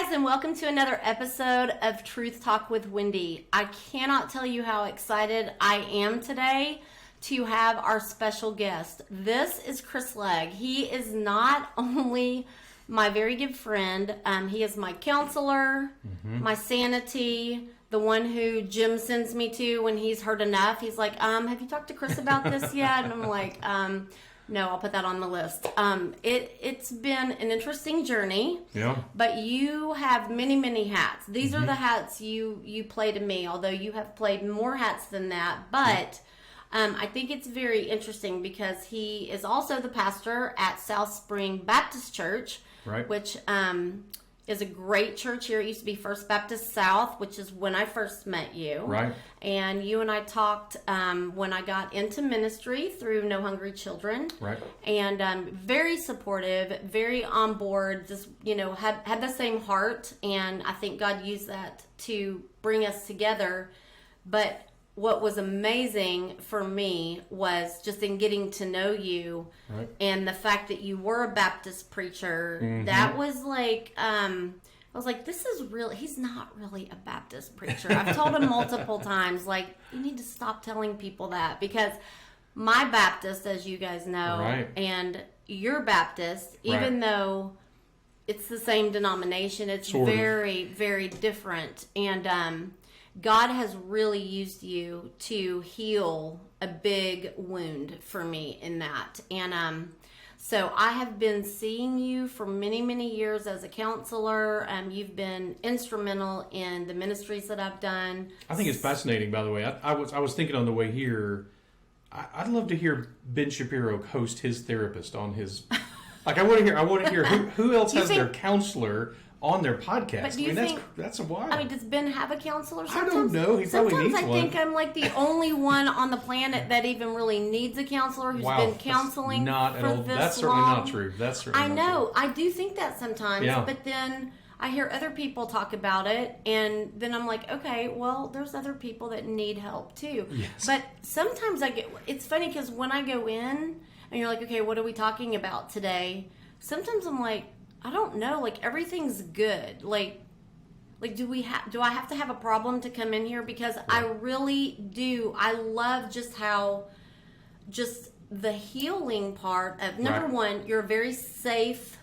guys, and welcome to another episode of Truth Talk with Wendi. I cannot tell you how excited I am today to have our special guest. This is Chris Legg. He is not only my very good friend, he is my counselor, my sanity, the one who Jim sends me to when he's heard enough. He's like, have you talked to Chris about this yet? And I'm like, no, I'll put that on the list. It's been an interesting journey. Yeah. But you have many, many hats. These are the hats you play to me, although you have played more hats than that. But I think it's very interesting because he is also the pastor at South Spring Baptist Church, right, which is a great church here. It used to be First Baptist South, which is when I first met you. Right. And you and I talked when I got into ministry through No Hungry Children. Right. And very supportive, very on board, just, had the same heart. And I think God used that to bring us together. But what was amazing for me was just in getting to know you, right, and the fact that you were a Baptist preacher. That was like, I was like, this is real. He's not really a Baptist preacher. I've told him multiple times, like, you need to stop telling people that, because my Baptist, as you guys know, right, and your Baptist, even though it's the same denomination, it's sort very, very different. And God has really used you to heal a big wound for me in that. And so I have been seeing you for many, many years as a counselor. You've been instrumental in the ministries that I've done. I think it's fascinating, by the way. I was thinking on the way here, I'd love to hear Ben Shapiro host his therapist on his... Like, I want to hear who else has their counselor on their podcast. But do you think, that's a wild. I mean, does Ben have a counselor sometimes? I don't know. He probably needs one. Sometimes I think I'm like the only one on the planet that even really needs a counselor who's been counseling for this That's certainly long. not true. That's certainly I not know. true. I do think that sometimes. Yeah. But then I hear other people talk about it, and then I'm like, okay, well, there's other people that need help too. Yes. But sometimes it's funny because when I go in and you're like, okay, what are we talking about today? Sometimes I'm like, I don't know, like everything's good. Like do I have to have a problem to come in here? Because I really do. I love just the healing part of, number one, you're a very safe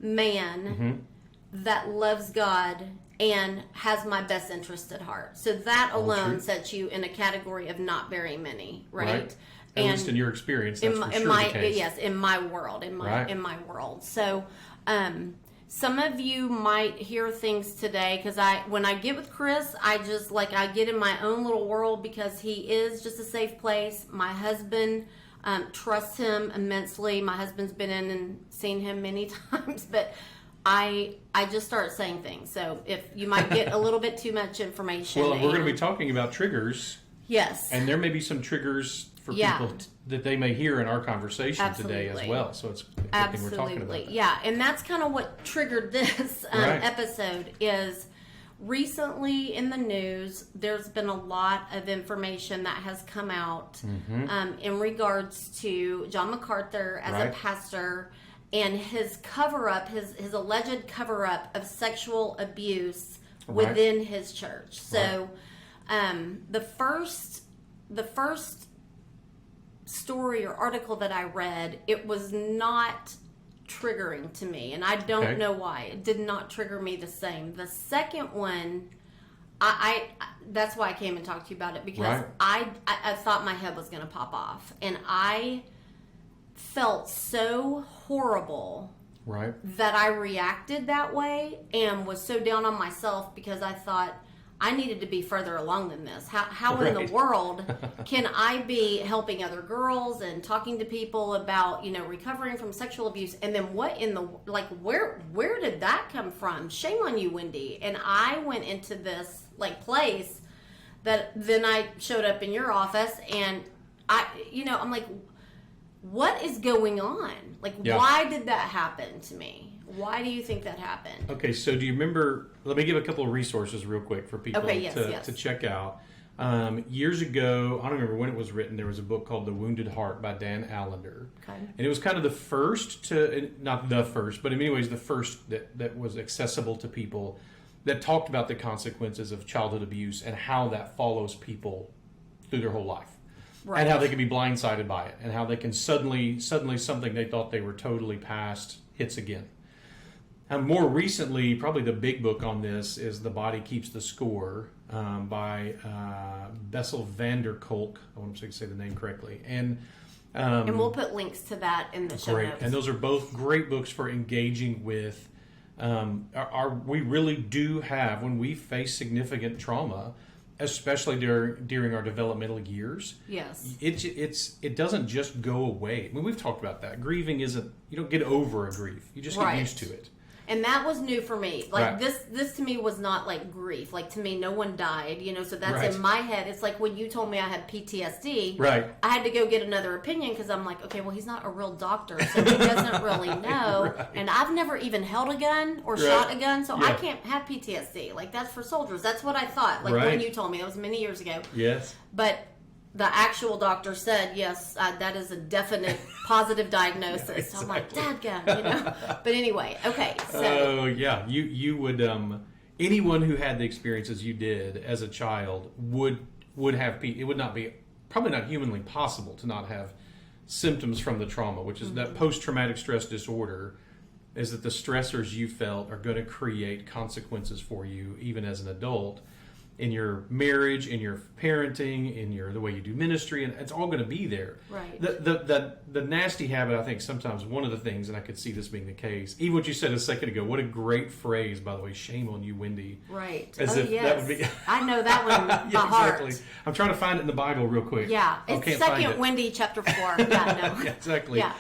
man that loves God and has my best interest at heart. So that alone sets you in a category of not very many, right? At least in your experience, that's for sure the case. Yes, in my world, in my world. So, some of you might hear things today because when I get with Chris, I get in my own little world because he is just a safe place. My husband trusts him immensely. My husband's been in and seen him many times, but I just start saying things. So if you might get a little bit too much information. Well, we're going to be talking about triggers. Yes. And there may be some triggers for people that they may hear in our conversation today as well. So it's a good thing we're talking about that. Yeah, and that's kind of what triggered this episode is recently in the news, there's been a lot of information that has come out in regards to John MacArthur as a pastor and his cover-up, his alleged cover-up of sexual abuse within his church. So the first story or article that I read, it was not triggering to me, and I don't know why. It did not trigger me the same. The second one, I that's why I came and talked to you about it, because I thought my head was going to pop off, and I felt so horrible that I reacted that way and was so down on myself because I thought I needed to be further along than this. How in the world can I be helping other girls and talking to people about, recovering from sexual abuse? And then what in the, where did that come from? Shame on you, Wendi. And I went into this place that then I showed up in your office and I'm like, what is going on? Why did that happen to me? Why do you think that happened? Okay, so do you remember, let me give a couple of resources real quick for people to check out. Years ago, I don't remember when it was written, there was a book called The Wounded Heart by Dan Allender. Okay. And it was kind of the first to, not the first, but in many ways the first that was accessible to people that talked about the consequences of childhood abuse and how that follows people through their whole life. Right. And how they can be blindsided by it, and how they can suddenly something they thought they were totally past hits again. And more recently, probably the big book on this is The Body Keeps the Score by Bessel van der Kolk. I want to say the name correctly. And we'll put links to that in the show notes. And those are both great books for engaging with. We really do have, when we face significant trauma, especially during our developmental years. Yes. It doesn't just go away. I mean, we've talked about that. Grieving isn't, you don't get over a grief. You just get used to it. And that was new for me. Like this to me was not like grief. Like to me, no one died, so that's in my head. It's like when you told me I had PTSD, right. I had to go get another opinion because I'm like, okay, well, he's not a real doctor, so he doesn't really know. Right. And I've never even held a gun or shot a gun, so I can't have PTSD. Like that's for soldiers. That's what I thought. Like when you told me, that was many years ago. Yes. But the actual doctor said, yes, that is a definite positive diagnosis. Yeah, exactly. So I'm like, dadgum, But anyway, okay. So. Oh, yeah. You would, anyone who had the experiences you did as a child would have, it would not be, probably not humanly possible to not have symptoms from the trauma, which is that post-traumatic stress disorder, is that the stressors you felt are going to create consequences for you, even as an adult. In your marriage, in your parenting, in the way you do ministry, and it's all going to be there. Right. The nasty habit, I think, sometimes one of the things, and I could see this being the case. Even what you said a second ago. What a great phrase, by the way. Shame on you, Wendy. Right. As if yes. that would be. I know that one by heart. Exactly. I'm trying to find it in the Bible real quick. Yeah, it's 2 Wendi chapter 4. Yeah, no. Yeah, exactly. Yeah.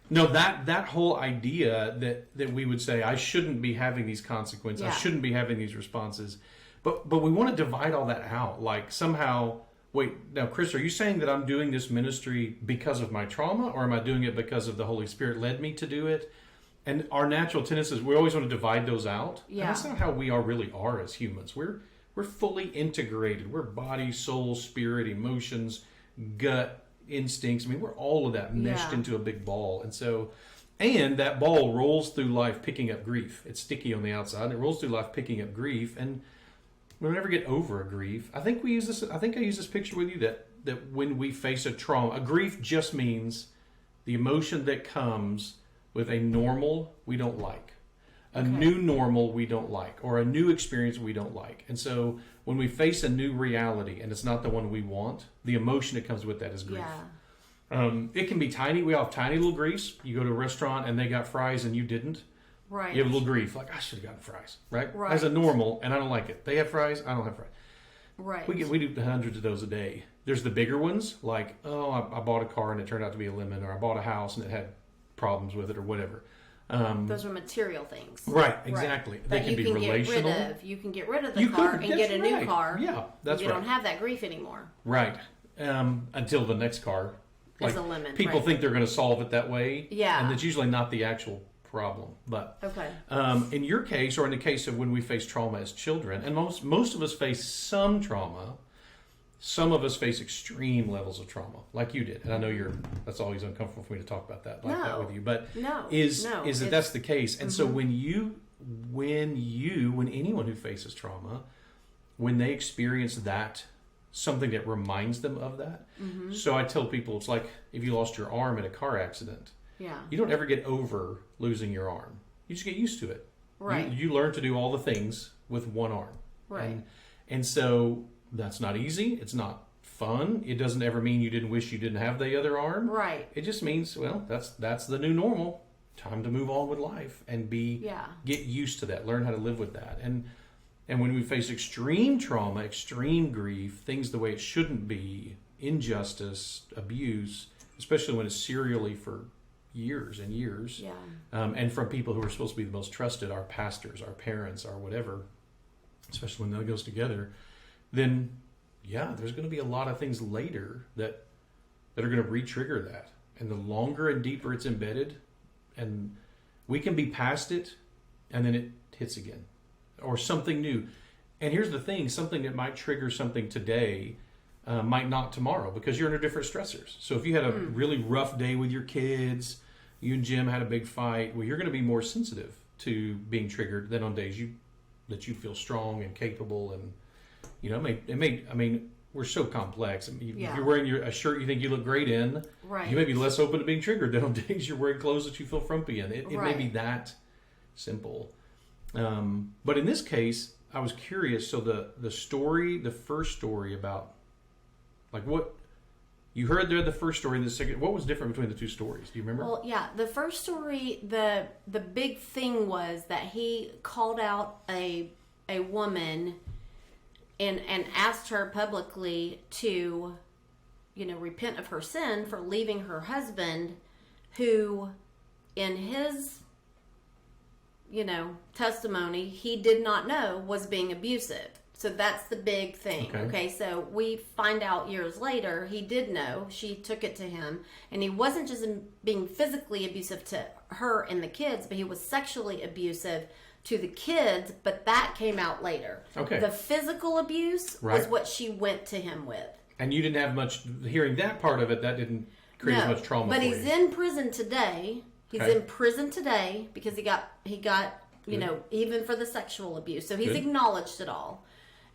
No, that whole idea that we would say I shouldn't be having these consequences. I shouldn't be having these responses. But we want to divide all that out. Like somehow, wait, now Chris, are you saying that I'm doing this ministry because of my trauma, or am I doing it because of the Holy Spirit led me to do it? And our natural tendency is we always want to divide those out. Yeah. And that's not how we really are as humans. We're fully integrated. We're body, soul, spirit, emotions, gut, instincts. I mean, we're all of that meshed into a big ball. And that ball rolls through life picking up grief. It's sticky on the outside, and it rolls through life picking up grief. And we'll never get over a grief. I think I use this picture with you that when we face a trauma, a grief just means the emotion that comes with a normal we don't like, a new normal we don't like, or a new experience we don't like. And so when we face a new reality and it's not the one we want, the emotion that comes with that is grief. Yeah. It can be tiny. We all have tiny little griefs. You go to a restaurant and they got fries and you didn't. Right. You have a little grief, like I should have gotten fries, right? As a normal, and I don't like it. They have fries, I don't have fries. Right. We do hundreds of those a day. There's the bigger ones, like I bought a car and it turned out to be a lemon, or I bought a house and it had problems with it, or whatever. Those are material things. Right, exactly. Right. They can be relational. You can get rid of the car and get a new car. Yeah, that's right. You don't have that grief anymore. Right. Until the next car. Is a lemon. People think they're going to solve it that way. Yeah. And it's usually not the actual problem. But in your case, or in the case of when we face trauma as children, and most of us face some trauma, some of us face extreme levels of trauma, like you did. And I know that's always uncomfortable for me to talk about that that with you. But that's the case. And so when anyone who faces trauma, when they experience that, something that reminds them of that. Mm-hmm. So I tell people, it's like if you lost your arm in a car accident. Yeah. You don't ever get over losing your arm. You just get used to it. Right. You learn to do all the things with one arm. Right. And so that's not easy. It's not fun. It doesn't ever mean you didn't wish you didn't have the other arm. Right. It just means, well, that's the new normal. Time to move on with life and get used to that. Learn how to live with that. And when we face extreme trauma, extreme grief, things the way it shouldn't be, injustice, abuse, especially when it's serially for years and years, and from people who are supposed to be the most trusted, our pastors, our parents, our whatever, especially when that goes together, then there's going to be a lot of things later that are going to re-trigger that. And the longer and deeper it's embedded, and we can be past it, and then it hits again. Or something new. And here's the thing, something that might trigger something today might not tomorrow because you're under different stressors. So if you had a really rough day with your kids, you and Jim had a big fight, well, you're going to be more sensitive to being triggered than on days that you feel strong and capable. And, I mean, we're so complex. I mean, if you're wearing a shirt you think you look great in, you may be less open to being triggered than on days you're wearing clothes that you feel frumpy in. It may be that simple. But in this case, I was curious. So the first story about, like, what you heard there, the first story and the second, what was different between the two stories? Do you remember? Well, yeah, the first story, the big thing was that he called out a woman and asked her publicly to, repent of her sin for leaving her husband, who, in his testimony, he did not know was being abusive. So that's the big thing. Okay, so we find out years later he did know. She took it to him, and he wasn't just being physically abusive to her and the kids, but he was sexually abusive to the kids, but that came out later. Okay. The physical abuse was what she went to him with. And you didn't have much, hearing that part of it, that didn't create as much trauma but for he's in prison today. He's in prison today because he got even for the sexual abuse. So he's acknowledged it all.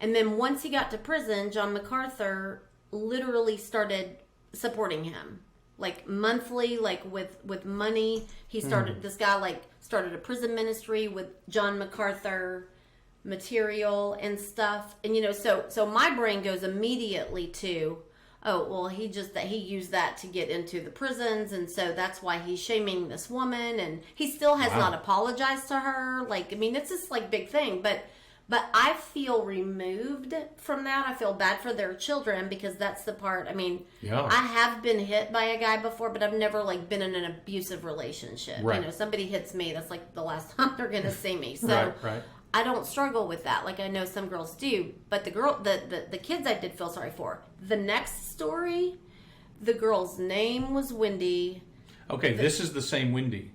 And then once he got to prison, John MacArthur literally started supporting him, like monthly, like with money. He started this guy started a prison ministry with John MacArthur material and stuff. And so my brain goes immediately to, oh, well, he used that to get into the prisons, and so that's why he's shaming this woman, and he still has not apologized to her. It's this big thing, but I feel removed from that. I feel bad for their children because that's the part. I have been hit by a guy before, but I've never been in an abusive relationship. Right. Somebody hits me, that's the last time they're going to see me. So right. I don't struggle with that like I know some girls do. But the kids I did feel sorry for. The next story, the girl's name was Wendi. Okay, this is the same Wendi.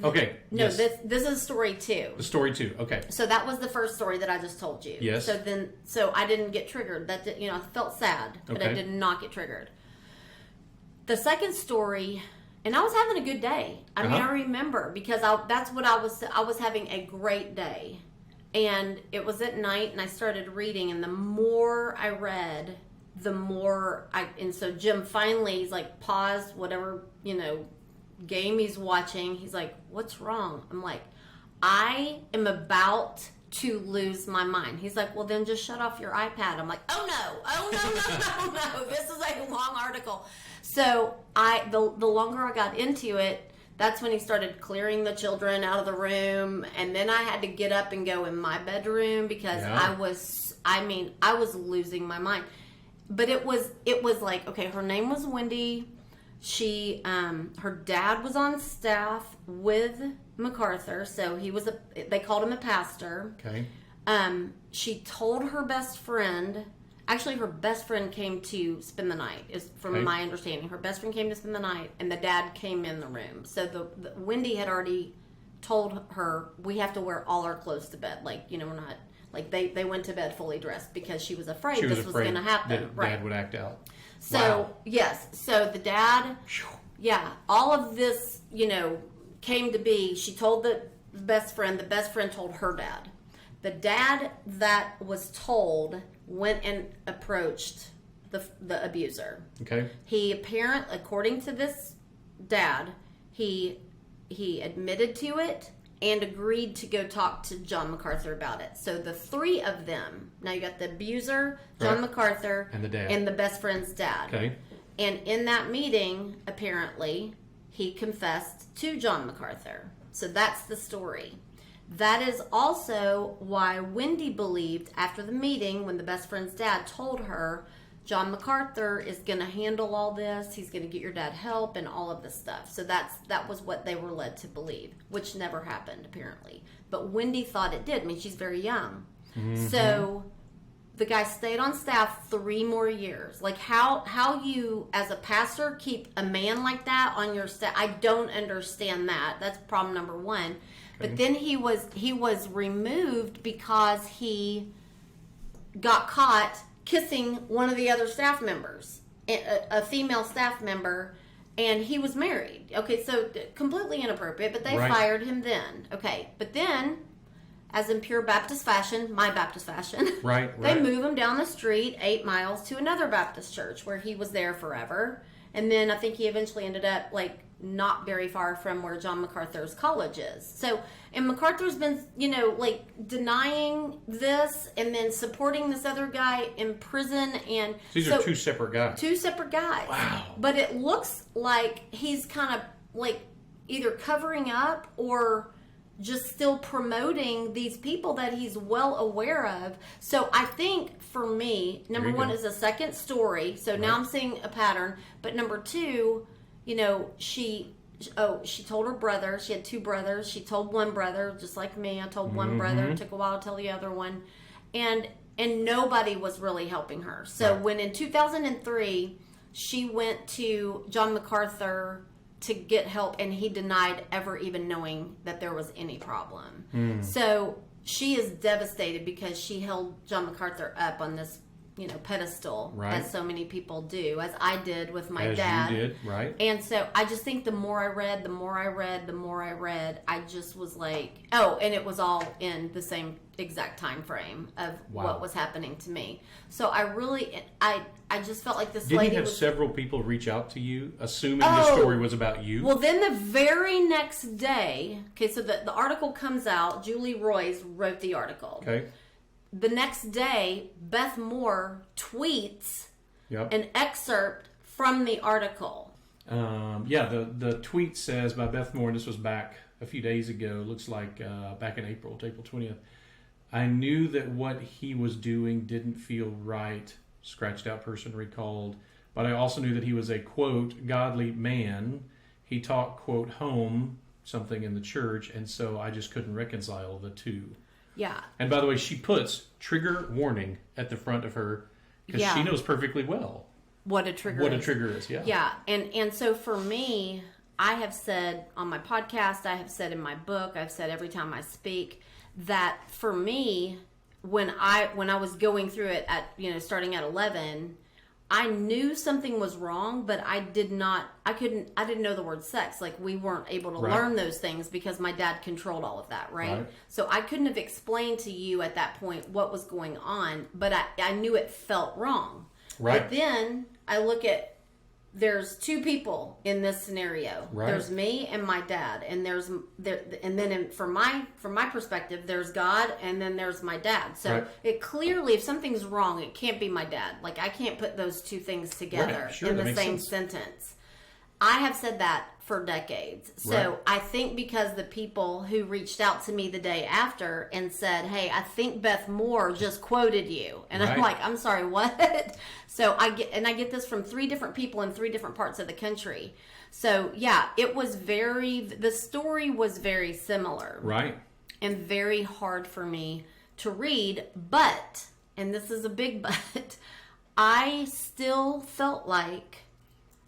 Okay. No, yes. This is story 2. The story 2. Okay. So that was the first story that I just told you. Yes. So I didn't get triggered. That I felt sad, but I did not get triggered. The second story, and I was having a good day. I remember because that's what I was having a great day, and it was at night, and I started reading, and the more I read, the more and so Jim finally he's paused whatever game he's watching. He's like, what's wrong? I'm like, I am about to lose my mind. He's like, well, then just shut off your iPad. I'm like, oh no, this is a long article. So the longer I got into it, that's when he started clearing the children out of the room, and then I had to get up and go in my bedroom because I was losing my mind. But it was like, okay, her name was Wendi. She, her dad was on staff with MacArthur, so they called him a pastor. Okay. She told her best friend, actually her best friend came to spend the night, is from my understanding. Her best friend came to spend the night, and the dad came in the room. So the Wendi had already told her, we have to wear all our clothes to bed. we're not, they went to bed fully dressed because she was afraid this was going to happen. That Dad would act out. So, yes. So the dad, all of this, came to be. She told the best friend told her dad. The dad that was told went and approached the abuser. Okay. He according to this dad, he admitted to it and agreed to go talk to John MacArthur about it. So the three of them, now you got the abuser, John MacArthur, and the dad, and the best friend's dad. Okay. And in that meeting, apparently, he confessed to John MacArthur. So that's the story. That is also why Wendi believed after the meeting, when the best friend's dad told her, John MacArthur is going to handle all this. He's going to get your dad help and all of this stuff. So that was what they were led to believe, which never happened, apparently. But Wendi thought it did. She's very young. Mm-hmm. So the guy stayed on staff 3 more years. How you, as a pastor, keep a man like that on your staff, I don't understand that. That's problem number 1. Okay. But then he was removed because he got caught kissing one of the other staff members, a female staff member, and he was married. Okay, so completely inappropriate, but they fired him then. Okay, but then, as in pure Baptist fashion, my Baptist fashion, they move him down the street 8 miles to another Baptist church where he was there forever. And then I think he eventually ended up like not very far from where John MacArthur's college is. So, and MacArthur's been, like denying this and then supporting this other guy in prison. And these are two separate guys. Two separate guys. Wow. But it looks like he's kind of like either covering up or just still promoting these people that he's well aware of. So I think for me, number one is a second story. So now I'm seeing a pattern. But number two, she told her brother. She had two brothers. She told one brother, just like me. I told one brother. It took a while to tell the other one. And nobody was really helping her. So when in 2003, she went to John MacArthur to get help, and he denied ever even knowing that there was any problem. So she is devastated because she held John MacArthur up on this, pedestal, as so many people do, as I did with my dad. You did, right. And so I just think the more I read, I just was like, oh, and it was all in the same exact time frame of what was happening to me. So I really, I just felt like this lady Didn't you have several people reach out to you, assuming the story was about you? Well, then the very next day, okay, so the article comes out. Julie Roys wrote the article. Okay. The next day, Beth Moore tweets an excerpt from the article. The tweet says by Beth Moore, and this was back a few days ago, looks like back in April 20th. I knew that what he was doing didn't feel right, scratched out person recalled, but I also knew that he was a, quote, godly man. He taught, quote, home, something in the church, and so I just couldn't reconcile the two. Yeah. And by the way, she puts trigger warning at the front of her because she knows perfectly well what a trigger is. Yeah. Yeah. And so for me, I have said on my podcast, I have said in my book, I've said every time I speak that for me, when I was going through it at, starting at 11, I knew something was wrong, but I didn't know the word sex. Like, we weren't able to learn those things because my dad controlled all of that, right? So I couldn't have explained to you at that point what was going on, but I knew it felt wrong. Right. But then I look at, there's two people in this scenario. Right. There's me and my dad, and from my perspective, there's God, and then there's my dad. So it clearly, if something's wrong, it can't be my dad. Like, I can't put those two things together in the same sentence. I have said that for decades. So I think because the people who reached out to me the day after and said, hey, I think Beth Moore just quoted you. And I'm like, I'm sorry, what? So I get this from 3 different people in 3 different parts of the country. So yeah, the story was very similar. Right. And very hard for me to read. But, and this is a big but, I still felt like,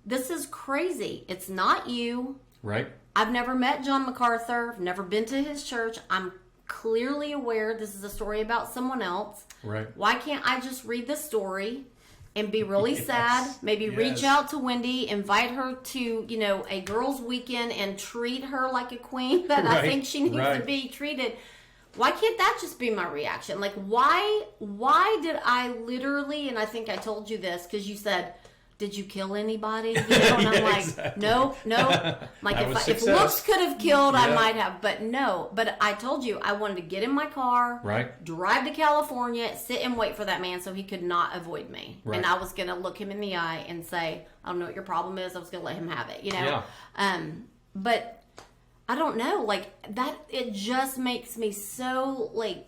this is crazy. It's not you. Right. I've never met John MacArthur. I've never been to his church. I'm clearly aware this is a story about someone else. Right. Why can't I just read the story and be really sad? Maybe reach out to Wendi, invite her to, a girls' weekend and treat her like a queen that I think she needs to be treated. Why can't that just be my reaction? Like, why did I literally, and I think I told you this because you said, did you kill anybody? And I'm like, no. Like, if looks could have killed, I might have. But no. But I told you, I wanted to get in my car, drive to California, sit and wait for that man so he could not avoid me. And I was going to look him in the eye and say, I don't know what your problem is. I was going to let him have it, Yeah. But I don't know. Like, that, it just makes me so, like,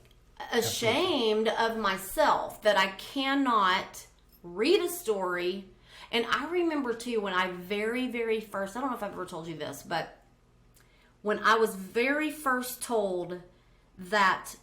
ashamed of myself that I cannot read a story. And I remember, too, when I very, very first, I don't know if I've ever told you this, but when I was very first told that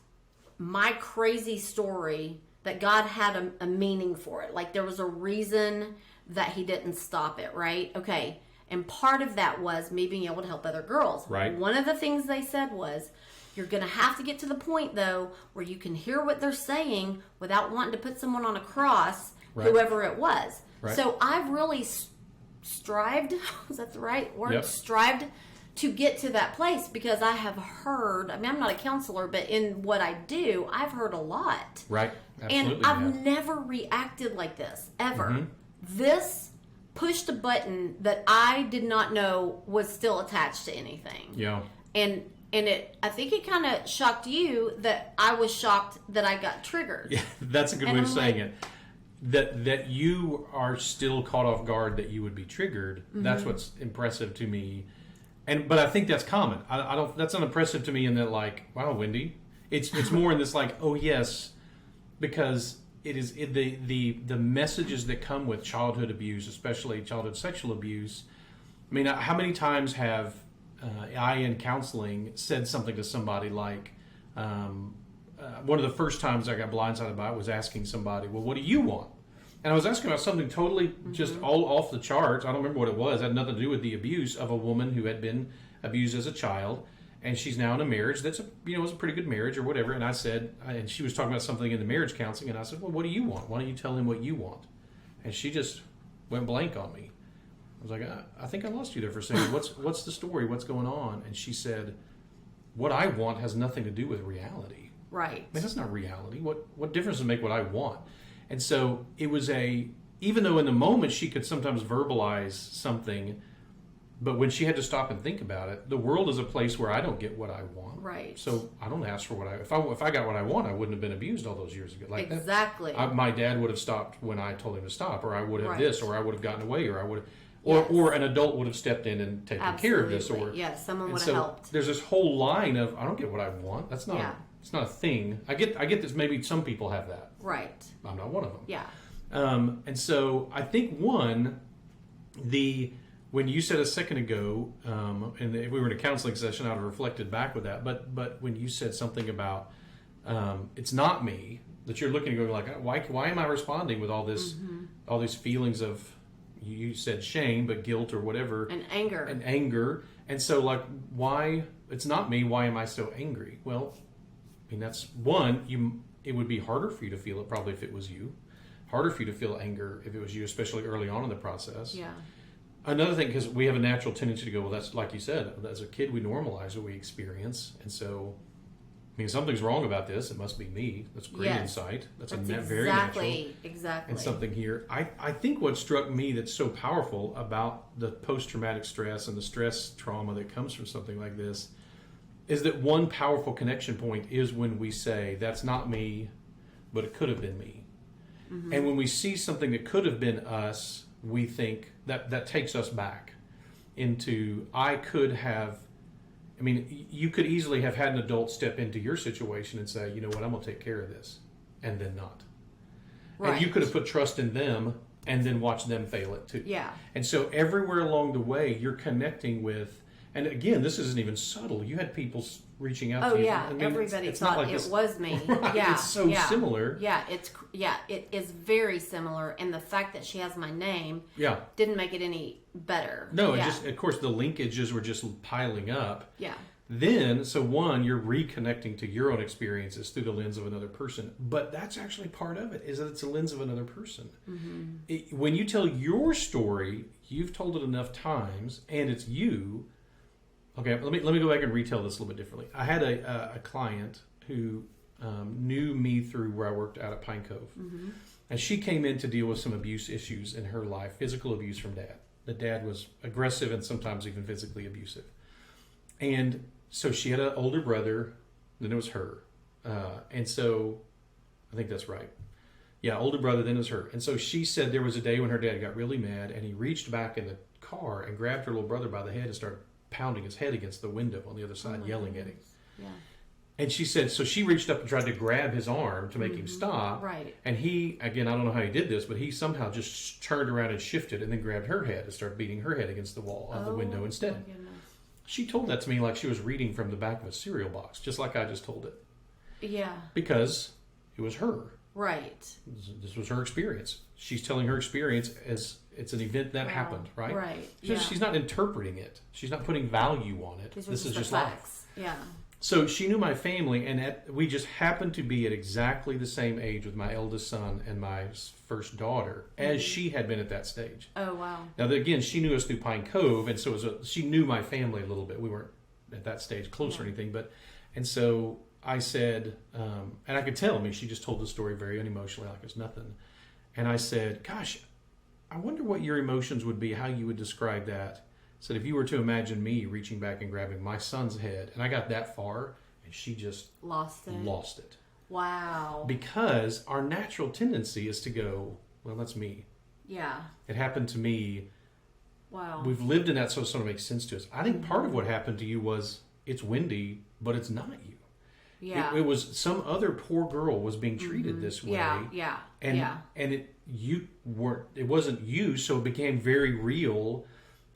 my crazy story, that God had a meaning for it, like there was a reason that he didn't stop it, right? Okay. And part of that was me being able to help other girls. Right. One of the things they said was, you're going to have to get to the point, though, where you can hear what they're saying without wanting to put someone on a cross, whoever it was. Right. So I've really strived, is that the right word? Yep. Strived to get to that place, because I have heard, I mean, I'm not a counselor, but in what I do, I've heard a lot. Right. Absolutely. And I've never reacted like this, ever. Mm-hmm. This pushed a button that I did not know was still attached to anything. Yeah. And I think it kind of shocked you that I was shocked that I got triggered. Yeah, that's a good way of saying it. That you are still caught off guard that you would be triggered. Mm-hmm. That's what's impressive to me. But I think that's common. I don't. That's not impressive to me in that, like, wow, Wendi. It's more in this, like, oh yes, because it is the messages that come with childhood abuse, especially childhood sexual abuse. I mean, how many times have I in counseling said something to somebody like, one of the first times I got blindsided by it was asking somebody, well, what do you want? And I was asking about something totally just all off the charts. I don't remember what it was. It had nothing to do with the abuse of a woman who had been abused as a child. And she's now in a marriage that's was a pretty good marriage or whatever. And I said, and she was talking about something in the marriage counseling. And I said, well, what do you want? Why don't you tell him what you want? And she just went blank on me. I was like, I think I lost you there for a second. What's the story? What's going on? And she said, what I want has nothing to do with reality. Right. I mean, that's not reality. What difference does it make what I want? And so it was even though in the moment she could sometimes verbalize something, but when she had to stop and think about it, the world is a place where I don't get what I want. Right. So I don't ask for what if I got what I want, I wouldn't have been abused all those years ago. Like exactly. My dad would have stopped when I told him to stop, or I would have this, or I would have gotten away, or I would have, or an adult would have stepped in and taken care of this, or someone would have helped. There's this whole line of I don't get what I want. That's not. It's not a thing. I get this. Maybe some people have that. Right. I'm not one of them. Yeah. And so I think when you said a second ago, and if we were in a counseling session, I'd have reflected back with that. But when you said something about it's not me, that you're looking and going like, why am I responding with all this, all these feelings of, you said shame, but guilt or whatever, and anger, and so like, why it's not me? Why am I so angry? Well, I mean, that's one. It would be harder for you to feel it probably if it was you. Harder for you to feel anger if it was you, especially early on in the process. Yeah. Another thing, because we have a natural tendency to go, well, that's like you said, as a kid we normalize what we experience, and so, I mean, something's wrong about this. It must be me. That's great insight. That's very natural. Exactly. And something here. I think what struck me that's so powerful about the post-traumatic stress and the stress trauma that comes from something like this is that one powerful connection point is when we say, that's not me, but it could have been me. Mm-hmm. And when we see something that could have been us, we think that takes us back into, you could easily have had an adult step into your situation and say, you know what, I'm going to take care of this, and then not. Right. And you could have put trust in them and then watched them fail it too. Yeah. And so everywhere along the way, you're connecting with, and again, this isn't even subtle. You had people reaching out to you. Oh yeah, everybody thought it was me. Right? Yeah, it's so similar. Yeah, it is very similar, and the fact that she has my name, didn't make it any better. No, it just, of course, the linkages were just piling up. Yeah. Then, so one, you're reconnecting to your own experiences through the lens of another person, but that's actually part of it, is that it's a lens of another person. Mm-hmm. When you tell your story, you've told it enough times, and it's you. Okay, let me go back and retell this a little bit differently. I had a client who knew me through where I worked out at Pine Cove. Mm-hmm. And she came in to deal with some abuse issues in her life, physical abuse from dad. The dad was aggressive and sometimes even physically abusive. And so she had an older brother, then it was her. And so, I think that's right. Yeah, older brother, then it was her. And so she said there was a day when her dad got really mad and he reached back in the car and grabbed her little brother by the head and started pounding his head against the window on the other side, yelling at him. Yeah. And she said, so she reached up and tried to grab his arm to make him stop. Right. And he, again, I don't know how he did this, but he somehow just turned around and shifted and then grabbed her head and started beating her head against the wall of the window instead. My goodness. She told that to me like she was reading from the back of a cereal box, just like I just told it. Yeah. Because it was her. Right. This was her experience. She's telling her experience as it's an event that happened, right? Right. She's not interpreting it. She's not putting value on it. This is just facts. life. Yeah. So she knew my family, and we just happened to be at exactly the same age with my eldest son and my first daughter as she had been at that stage. Oh, wow. Now, again, she knew us through Pine Cove, and so she knew my family a little bit. We weren't at that stage close or anything, and so I said, and I could tell, I mean, she just told the story very unemotionally, like it's nothing. And I said, gosh, I wonder what your emotions would be, how you would describe that. I said, if you were to imagine me reaching back and grabbing my son's head, and I got that far, and she just lost it. Wow. Because our natural tendency is to go, well, that's me. Yeah. It happened to me. Wow. We've lived in that, so it sort of makes sense to us. I think part of what happened to you was, it's Wendi, but it's not you. Yeah. It was some other poor girl was being treated this way. Yeah. And it wasn't you, so it became very real.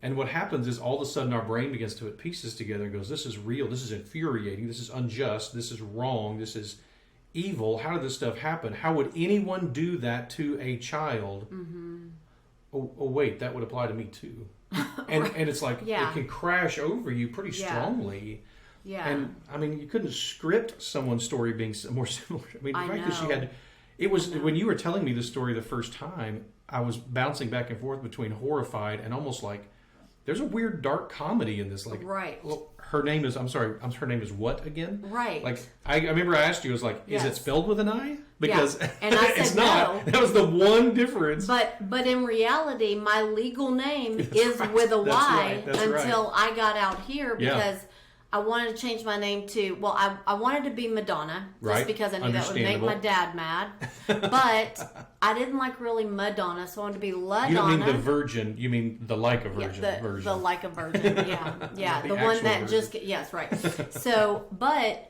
And what happens is all of a sudden our brain begins to put pieces together and goes, this is real, this is infuriating, this is unjust, this is wrong, this is evil. How did this stuff happen? How would anyone do that to a child? Mm-hmm. Oh, wait, that would apply to me too. And and it's like it can crash over you pretty strongly. Yeah. And I mean, you couldn't script someone's story being more similar. I mean, frankly, it was when you were telling me the story the first time, I was bouncing back and forth between horrified and almost like, there's a weird dark comedy in this. Like, right. Well, her name is her name is what again? Right. Like, I remember I asked you, I was like, is it spelled with an I? Because and I said it's not. No. That was the one difference. But in reality, my legal name is with a Y until I got out here because I wanted to change my name to, I wanted to be Madonna just because I knew that would make my dad mad. But I didn't like really Madonna, so I wanted to be LaDonna. You don't mean the virgin, you mean the like a virgin version. The like a virgin, yeah. the one that virgin. Yes, right. So, but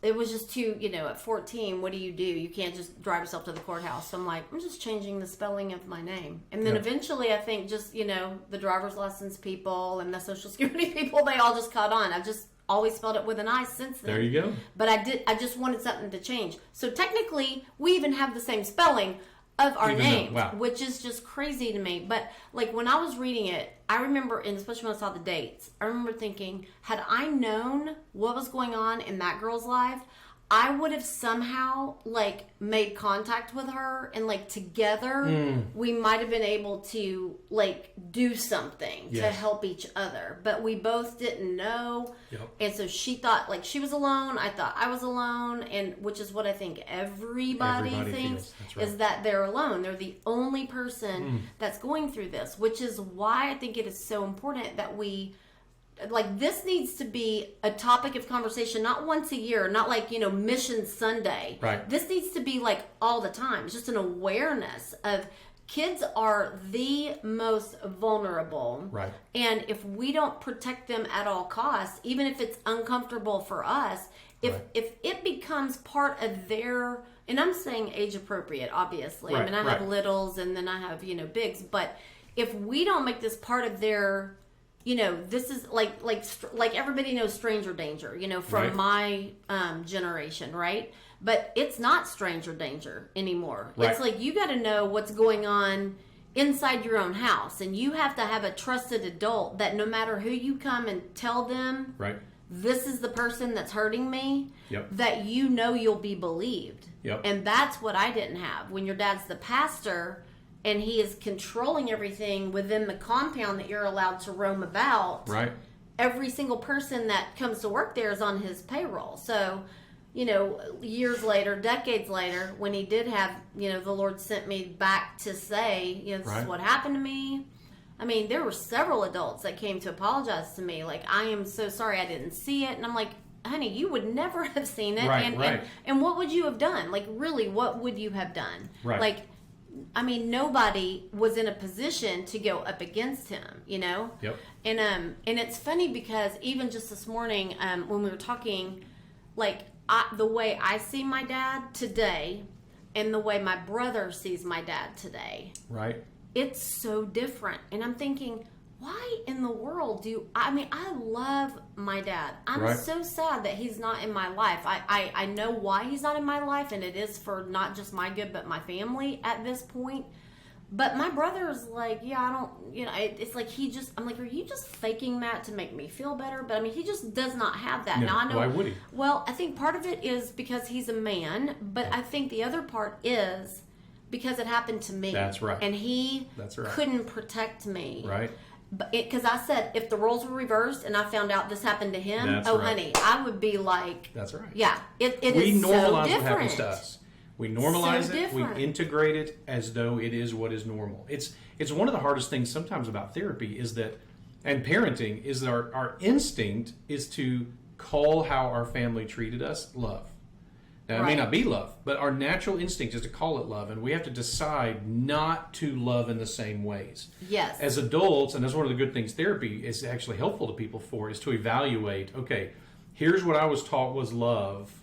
it was just too, at 14, what do? You can't just drive yourself to the courthouse. So I'm like, I'm just changing the spelling of my name. And then eventually I think just, the driver's license people and the social security people, they all just caught on. I've just always spelled it with an I since then. There you go. But I just wanted something to change. So technically, we even have the same spelling of our names, which is just crazy to me. But like when I was reading it, I remember, and especially when I saw the dates, I remember thinking, had I known what was going on in that girl's life, I would have somehow like made contact with her and like together we might have been able to like do something to help each other. But we both didn't know. And so she thought like she was alone. I thought I was alone, and which is what I think everybody thinks is that they're alone. They're the only person that's going through this, which is why I think it is so important that we like this needs to be a topic of conversation, not once a year, not like, Mission Sunday. Right. This needs to be like all the time. It's just an awareness of kids are the most vulnerable. Right. And if we don't protect them at all costs, even if it's uncomfortable for us, if it becomes part of their, and I'm saying age appropriate, obviously. I mean, I have littles and then I have, bigs, but if we don't make this part of their, this is like everybody knows stranger danger, from my generation, right? But it's not stranger danger anymore. Right. It's like you got to know what's going on inside your own house, and you have to have a trusted adult that no matter who you come and tell them, this is the person that's hurting me, that you'll be believed. And that's what I didn't have. When your dad's the pastor and he is controlling everything within the compound that you're allowed to roam about. Right. Every single person that comes to work there is on his payroll. So, years later, decades later, when he did have, the Lord sent me back to say, this is what happened to me. I mean, there were several adults that came to apologize to me. Like, I am so sorry I didn't see it. And I'm like, honey, you would never have seen it. And what would you have done? Like, really, what would you have done? Right. Like, I mean, nobody was in a position to go up against him, Yep. And it's funny because even just this morning, when we were talking, like the way I see my dad today, and the way my brother sees my dad today, right? It's so different. And I'm thinking, why in the world I love my dad. I'm so sad that he's not in my life. I know why he's not in my life, and it is for not just my good, but my family at this point. But my brother is like, I don't, it's like I'm like, are you just faking that to make me feel better? But I mean, he just does not have that. No, now I know. Why would he? Well, I think part of it is because he's a man, but I think the other part is because it happened to me. That's right. And he couldn't protect me. Right. Because I said, if the roles were reversed and I found out this happened to him, honey, I would be like, that's right. Yeah, it is so different. We normalize what happens to us. We normalize so it. Different. We integrate it as though it is what is normal. It's one of the hardest things sometimes about therapy is that, and parenting, is that our instinct is to call how our family treated us love. Now, it may not be love, but our natural instinct is to call it love, and we have to decide not to love in the same ways. Yes. As adults, and that's one of the good things therapy is actually helpful to people for, is to evaluate, okay, here's what I was taught was love.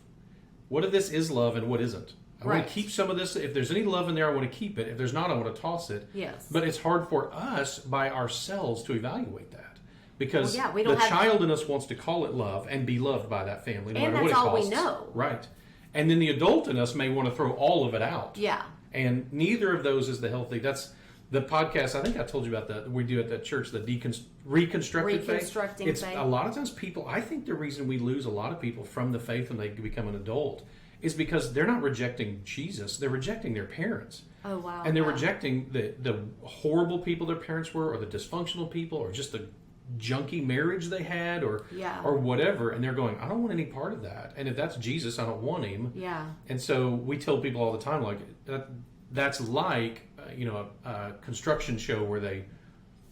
What of this is love and what isn't? I want to keep some of this. If there's any love in there, I want to keep it. If there's not, I want to toss it. Yes. But it's hard for us by ourselves to evaluate that. Because we don't child in us wants to call it love and be loved by that family, no and matter what it that's all costs. we know. Right. And then the adult in us may want to throw all of it out. Yeah. And neither of those is the healthy. That's the podcast. I think I told you about that. We do at that church, the reconstructing faith. It's a lot of times people. I think the reason we lose a lot of people from the faith when they become an adult is because they're not rejecting Jesus. They're rejecting their parents. Oh wow. And they're rejecting the horrible people their parents were, or the dysfunctional people, or just the junky marriage they had, or whatever. And they're going, I don't want any part of that. And if that's Jesus, I don't want him. Yeah. And so we tell people all the time, like that's like a construction show where they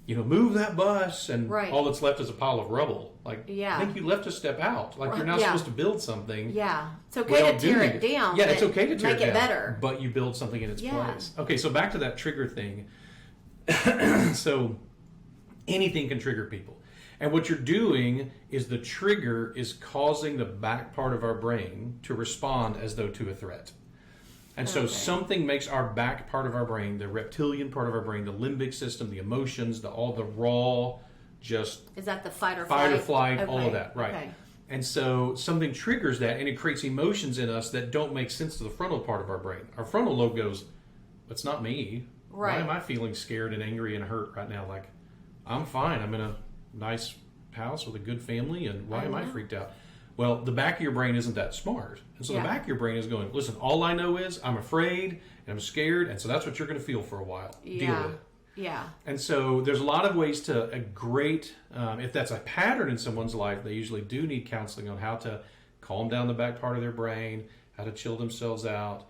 move that bus and all that's left is a pile of rubble. Like, I think you left a step out. Like, you're not supposed to build something. Yeah. It's okay to tear it down. Yeah, it's okay to tear it down. Make it better. But you build something in its place. Okay, so back to that trigger thing. So anything can trigger people. And what you're doing is the trigger is causing the back part of our brain to respond as though to a threat. And so something makes our back part of our brain, the reptilian part of our brain, the limbic system, the emotions, all the raw, just... Is that the fight or flight, all of that, right. Okay. And so something triggers that, and it creates emotions in us that don't make sense to the frontal part of our brain. Our frontal lobe goes, it's not me. Right. Why am I feeling scared and angry and hurt right now? Like, I'm fine. I'm in a nice house with a good family, and why am I freaked out? Well, the back of your brain isn't that smart. And so the back of your brain is going, listen, all I know is I'm afraid and I'm scared, and so that's what you're going to feel for a while. Deal with it. Yeah. And so there's a lot of ways to if that's a pattern in someone's life, they usually do need counseling on how to calm down the back part of their brain, how to chill themselves out.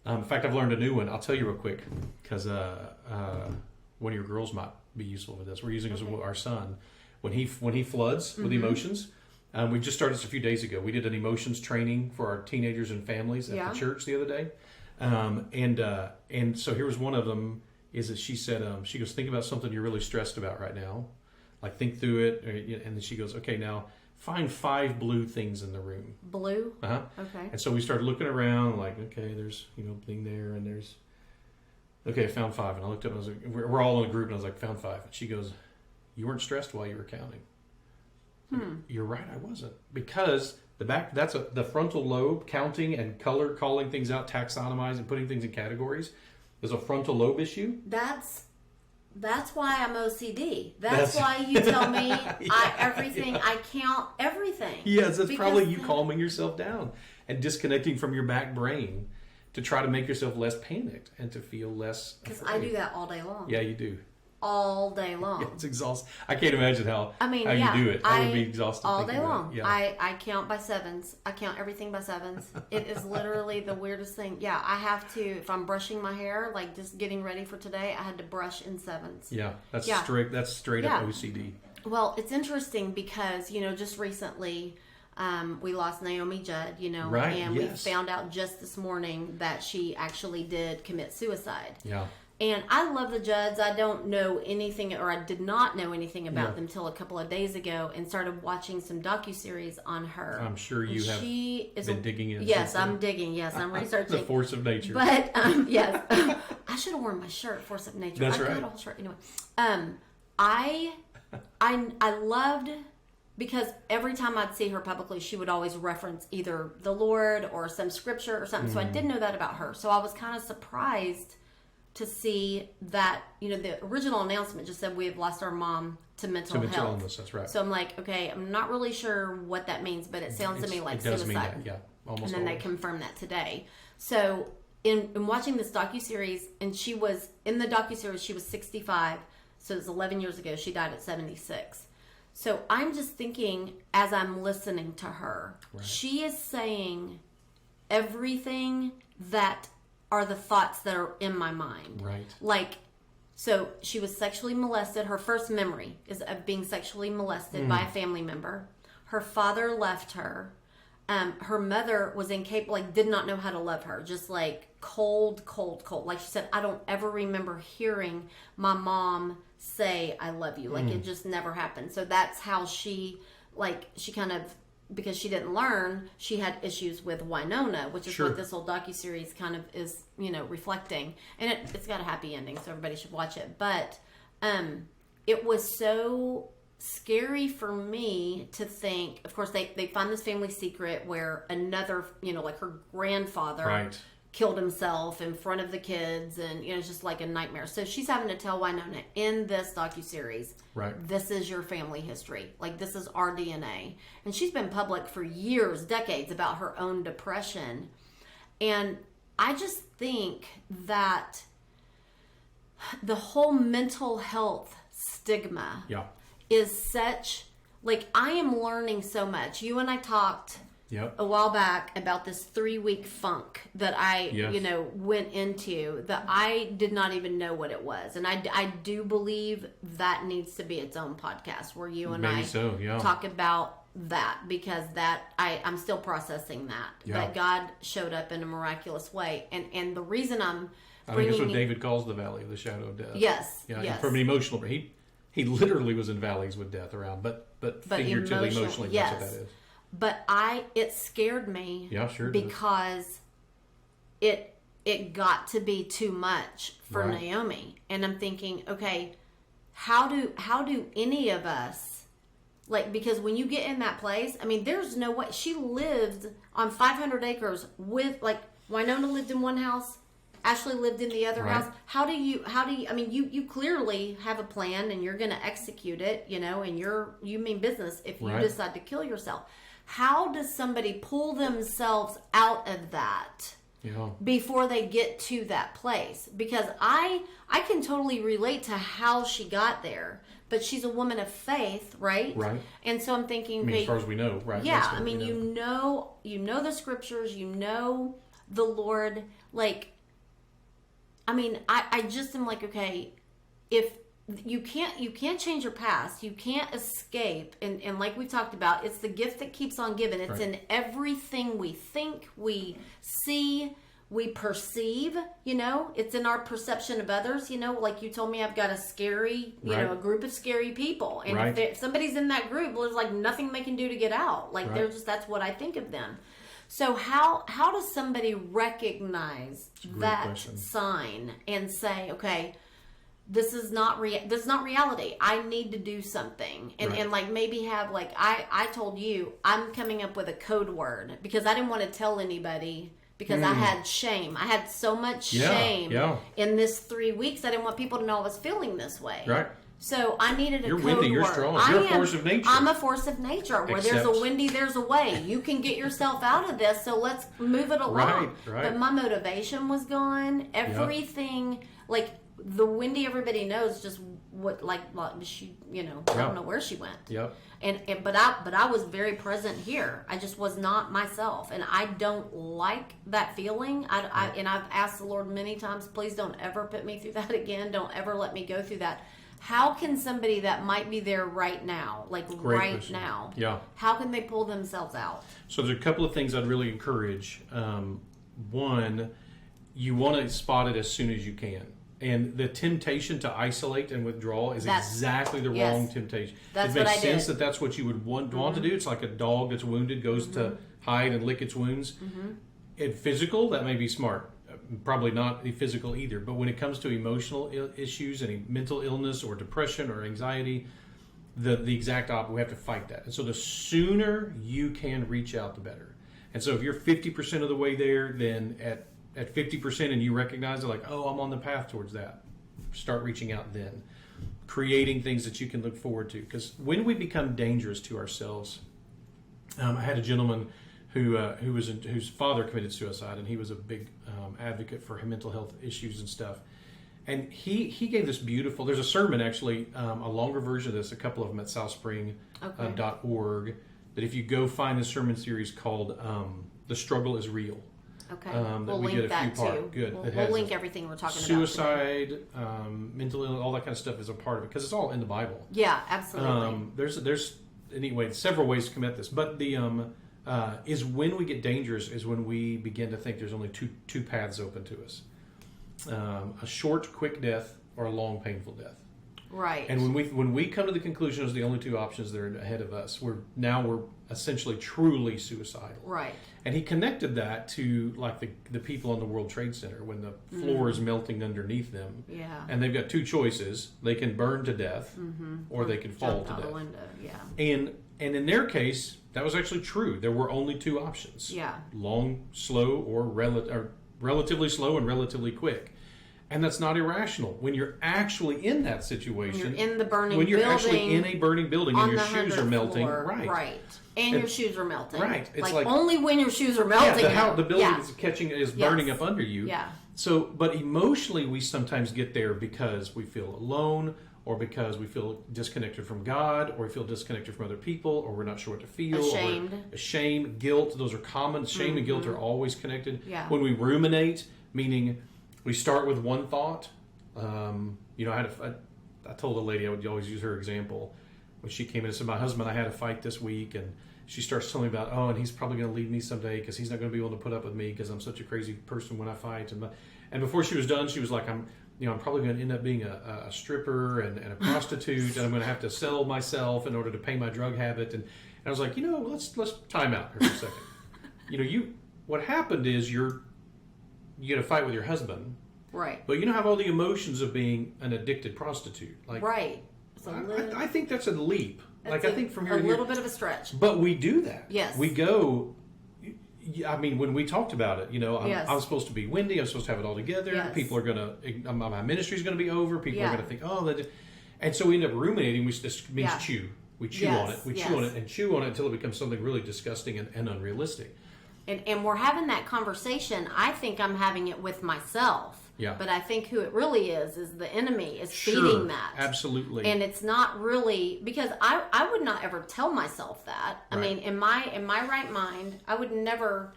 In fact, I've learned a new one. I'll tell you real quick, because one of your girls might be useful for this. We're using this with our son. When he floods with emotions, we just started this a few days ago. We did an emotions training for our teenagers and families at the church the other day. And so here was one of them, is that she said, she goes, think about something you're really stressed about right now. Like, think through it. And then she goes, okay, now find 5 blue things in the room. Blue? Uh-huh. Okay. And so we started looking around, like, okay, there's, bling there, and there's, okay, I found 5. And I looked up and I was like, we're all in a group, and I was like, found 5. And she goes, you weren't stressed while you were counting. You're right, I wasn't. Because the frontal lobe, counting and calling things out, taxonomizing, putting things in categories, is a frontal lobe issue. That's why I'm OCD. That's why you tell me I count everything. Yes, that's probably you calming yourself down and disconnecting from your back brain to try to make yourself less panicked and to feel less afraid. Because I do that all day long. Yeah, you do. All day long. Yeah, it's exhausting. I can't imagine how you do it. I would be exhausted all day long. Yeah. I count by 7s. I count everything by 7s. It is literally the weirdest thing. Yeah, I have to, if I'm brushing my hair, like just getting ready for today, I had to brush in 7s. Yeah, that's strict. That's straight up OCD. Well, it's interesting because, just recently we lost Naomi Judd, right, and we found out just this morning that she actually did commit suicide. Yeah. And I love the Judds. I don't know anything, or I did not know anything about them till a couple of days ago, and started watching some docuseries on her. I'm sure you have been digging in. Yes, I'm digging. Yes, I'm researching. The force of nature. But, yes. I should have worn my shirt, Force of Nature. That's I right. got a whole shirt. Anyway, I I loved, because every time I'd see her publicly, she would always reference either the Lord or some scripture or something. So I didn't know that about her. So I was kind of surprised to see that, the original announcement just said we have lost our mom to mental health. Illness, that's right. So I'm like, okay, I'm not really sure what that means, but it sounds to me like suicide. Mean that, yeah, almost. And then they confirmed that today. So in watching this docuseries, and she was, in the docuseries, she was 65. So it was 11 years ago. She died at 76. So I'm just thinking, as I'm listening to her, she is saying everything that are the thoughts that are in my mind. Right. Like, so she was sexually molested. Her first memory is of being sexually molested by a family member. Her father left her. Her mother was incapable, did not know how to love her. Just cold. Like she said, I don't ever remember hearing my mom say, I love you. It just never happened. So that's how she kind of, because she didn't learn, she had issues with Winona, which is what this whole docuseries kind of is, reflecting. And it's got a happy ending, so everybody should watch it. But it was so scary for me to think, of course, they find this family secret where another, her grandfather killed himself in front of the kids, and it's just like a nightmare. So she's having to tell Winona in this docuseries, this is your family history. This is our DNA. And she's been public for years, decades, about her own depression. And I just think that the whole mental health stigma is such, I am learning so much. You and I talked a while back about this 3-week funk that I, went into, that I did not even know what it was. And I do believe that needs to be its own podcast where you and I talk about that, because I'm still processing that God showed up in a miraculous way. And the reason I think it's what David calls the valley of the shadow of death. Yes. From an emotional, he literally was in valleys with death around, but figuratively, emotionally, that's what that is. But it scared me. Yeah, sure. Because it got to be too much for Naomi. And I'm thinking, okay, how do any of us, because when you get in that place, there's no way. She lived on 500 acres with, Winona lived in one house, Ashley lived in the other house. How do you, you clearly have a plan and you're going to execute it, and you mean business if you decide to kill yourself. How does somebody pull themselves out of that before they get to that place? Because I can totally relate to how she got there, but she's a woman of faith, right? Right. And so I'm thinking, as far as we know, right? Yeah, you know the scriptures, the Lord, I just am okay, if you can't change your past, you can't escape, and like we talked about, it's the gift that keeps on giving. It's in everything we think, we see, we perceive, it's in our perception of others, like you told me, I've got a scary, a group of scary people, and if somebody's in that group, there's nothing they can do to get out. They're just, that's what I think of them. So how does somebody recognize that sign and say, okay, this is not reality. I need to do something. And maybe have, I told you, I'm coming up with a code word because I didn't want to tell anybody, because I had shame. I had so much shame in this 3 weeks. I didn't want people to know I was feeling this way. Right. So I needed a code word. You're strong. You're a force of nature. I'm a force of nature. Where there's a Wendi, there's a way. You can get yourself out of this, so let's move it along. Right. But my motivation was gone. Everything, the Wendi everybody knows, just what she, I don't know where she went. Yep. But I was very present here. I just was not myself, and I don't like that feeling. And I've asked the Lord many times, please don't ever put me through that again. Don't ever let me go through that. How can somebody that might be there right now, now, how can they pull themselves out? So there's a couple of things I'd really encourage. One, you want to spot it as soon as you can. And the temptation to isolate and withdraw is exactly the wrong temptation. It makes sense that that's what you would want to do. It's like a dog that's wounded goes to hide and lick its wounds. In physical, that may be smart. Probably not physical either. But when it comes to emotional issues, any mental illness or depression or anxiety, the exact opposite. We have to fight that. And so the sooner you can reach out, the better. And so if you're 50% of the way there, then at 50% and you recognize it, like, oh, I'm on the path towards that, start reaching out then. Creating things that you can look forward to. Because when we become dangerous to ourselves, I had a gentleman whose father committed suicide, and he was a big advocate for mental health issues and stuff. And he gave this beautiful, there's a sermon actually, a longer version of this, a couple of them at southspring.org, that if you go find the sermon series called The Struggle is Real. Okay. We'll link that too. Good. We'll link everything we're talking suicide, about. Suicide, mental illness, all that kind of stuff is a part of it because it's all in the Bible. Yeah, absolutely. There's anyway several ways to commit this, but the is when we get dangerous is when we begin to think there's only two paths open to us: a short, quick death or a long, painful death. Right. And when we come to the conclusion those are the only two options that are ahead of us, we're essentially truly suicidal. Right. And he connected that to like the people on the World Trade Center when the floor is melting underneath them. Yeah. And they've got two choices: they can burn to death, or they can fall to death. The window. Yeah. And in their case, that was actually true. There were only two options: long, slow, or relatively slow and relatively quick. And that's not irrational. When you're actually in that situation, when you're in the burning when you're building, actually in a burning building and your shoes are melting, floor, right, and your shoes are melting, right? It's like only when your shoes are melting, the building is burning up under you. Yeah. So, but emotionally, we sometimes get there because we feel alone, or because we feel disconnected from God, or we feel disconnected from other people, or we're not sure what to feel, ashamed, guilt. Those are common. Shame and guilt are always connected. Yeah. When we ruminate, meaning we start with one thought. I told a lady, I would always use her example when she came in and said, my husband, I had a fight this week, and she starts telling me about, and he's probably going to leave me someday because he's not going to be able to put up with me because I'm such a crazy person when I fight. And before she was done, she was like, I'm probably going to end up being a stripper and a prostitute, and I'm going to have to sell myself in order to pay my drug habit. And I was like, let's time out here for a second. What happened is you get a fight with your husband, right? But you don't have all the emotions of being an addicted prostitute, like right. I think that's a leap. Like I think from here, a little bit of a stretch. But we do that. Yes, we go. I mean, when we talked about it, I'm supposed to be Wendi. I'm supposed to have it all together. Yes. People are gonna. My ministry's gonna be over. People are gonna think, and so we end up ruminating, which just means chew. We chew on it. We chew on it and chew on it until it becomes something really disgusting and unrealistic. And we're having that conversation. I think I'm having it with myself. Yeah. But I think who it really is the enemy is feeding that. Absolutely. And it's not really, because I would not ever tell myself that. I mean, in my right mind, I would never